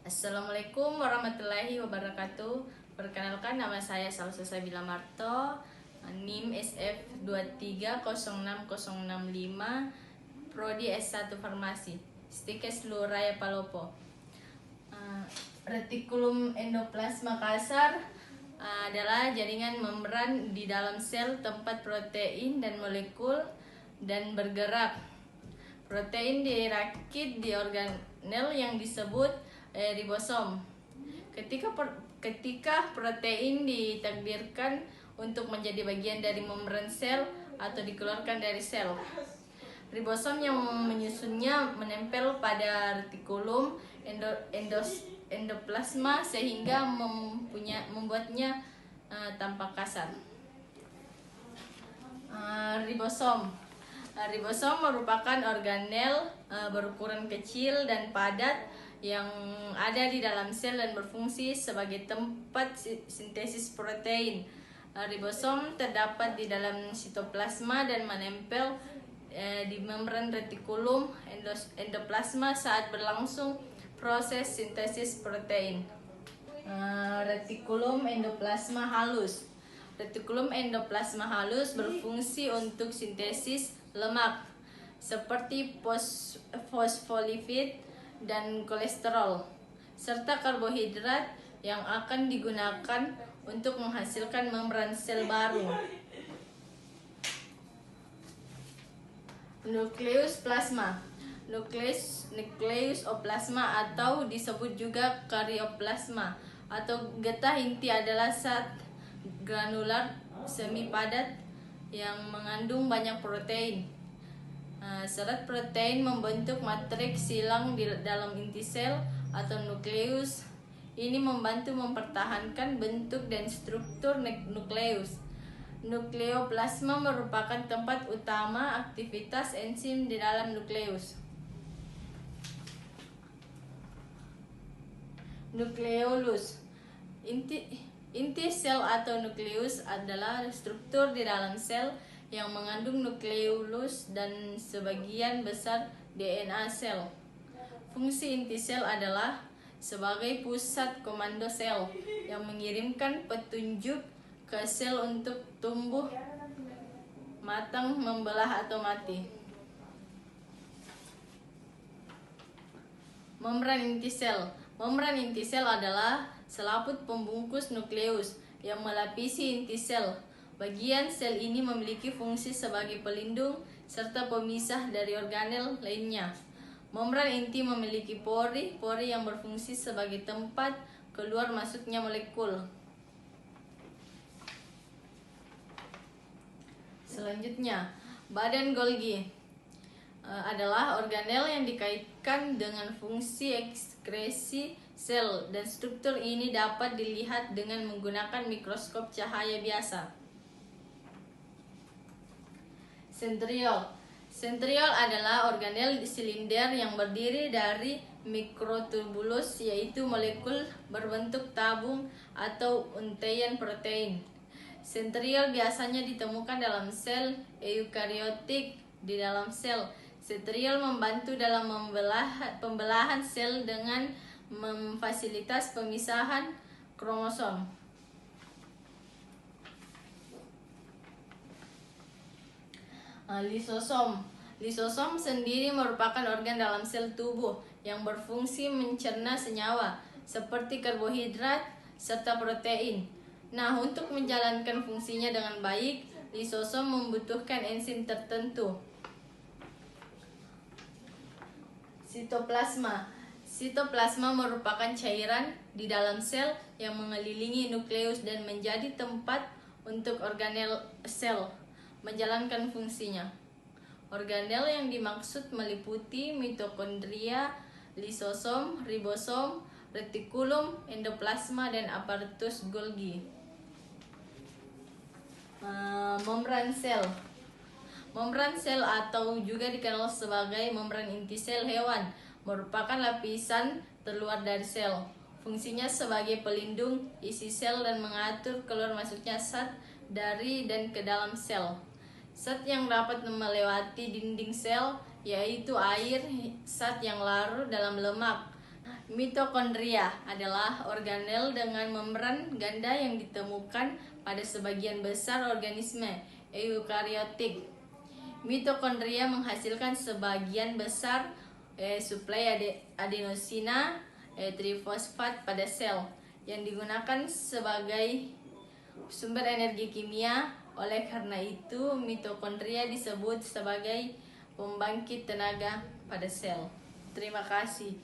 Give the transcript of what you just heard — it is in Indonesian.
Assalamualaikum warahmatullahi wabarakatuh. Perkenalkan, nama saya Salsabila Marto, NIM SF230665, Prodi S1 Farmasi, Stikes Luraya Palopo. Retikulum endoplasma kasar adalah jaringan membran di dalam sel tempat protein dan molekul dan bergerak. Protein dirakit di organel yang disebut ribosom. Ketika protein ditakdirkan untuk menjadi bagian dari membran sel atau dikeluarkan dari sel, ribosom yang menyusunnya menempel pada retikulum endoplasma sehingga membuatnya tampak kasar. Ribosom merupakan organel berukuran kecil dan padat yang ada di dalam sel dan berfungsi sebagai tempat sintesis protein. Ribosom terdapat di dalam sitoplasma dan menempel di membran retikulum endoplasma saat berlangsung proses sintesis protein. Retikulum endoplasma halus. Retikulum endoplasma halus berfungsi untuk sintesis lemak seperti fosfolipid dan kolesterol, serta karbohidrat yang akan digunakan untuk menghasilkan membran sel baru. Nukleus plasma. Nukleusoplasma atau disebut juga karyoplasma atau getah inti adalah zat granular semi padat yang mengandung banyak protein. Serat protein membentuk matriks silang di dalam inti sel atau nukleus. Ini membantu mempertahankan bentuk dan struktur nukleus. Nukleoplasma merupakan tempat utama aktivitas enzim di dalam nukleus. Nukleolus. Inti sel atau nukleus adalah struktur di dalam sel yang mengandung nukleolus dan sebagian besar DNA sel. Fungsi inti sel adalah sebagai pusat komando sel yang mengirimkan petunjuk ke sel untuk tumbuh, matang, membelah, atau mati. Membran inti sel. Membran inti sel adalah selaput pembungkus nukleus yang melapisi inti sel. Bagian sel ini memiliki fungsi sebagai pelindung serta pemisah dari organel lainnya. Membran inti memiliki pori yang berfungsi sebagai tempat keluar masuknya molekul. Selanjutnya, badan Golgi adalah organel yang dikaitkan dengan fungsi ekskresi sel, dan struktur ini dapat dilihat dengan menggunakan mikroskop cahaya biasa. Sentriol adalah organel silinder yang berdiri dari mikrotubulus, yaitu molekul berbentuk tabung atau untaian protein. Sentriol biasanya ditemukan dalam sel eukariotik. Di dalam sel, sentriol membantu dalam pembelahan sel dengan memfasilitas pemisahan kromosom. Lisosom sendiri merupakan organ dalam sel tubuh yang berfungsi mencerna senyawa seperti karbohidrat serta protein. Nah, untuk menjalankan fungsinya dengan baik, lisosom membutuhkan enzim tertentu. Sitoplasma merupakan cairan di dalam sel yang mengelilingi nukleus dan menjadi tempat untuk organel sel menjalankan fungsinya. Organel yang dimaksud meliputi mitokondria, lisosom, ribosom, retikulum, endoplasma, dan aparatus Golgi. Membran sel. Membran sel atau juga dikenal sebagai membran inti sel hewan merupakan lapisan terluar dari sel. Fungsinya sebagai pelindung isi sel dan mengatur keluar masuknya zat dari dan ke dalam sel. Zat yang dapat melewati dinding sel yaitu air, zat yang larut dalam lemak, Mitokondria adalah organel dengan membran ganda yang ditemukan pada sebagian besar organisme eukariotik. Mitokondria menghasilkan sebagian besar suplai adenosina trifosfat pada sel yang digunakan sebagai sumber energi kimia. Oleh karena itu, mitokondria disebut sebagai pembangkit tenaga pada sel. Terima kasih.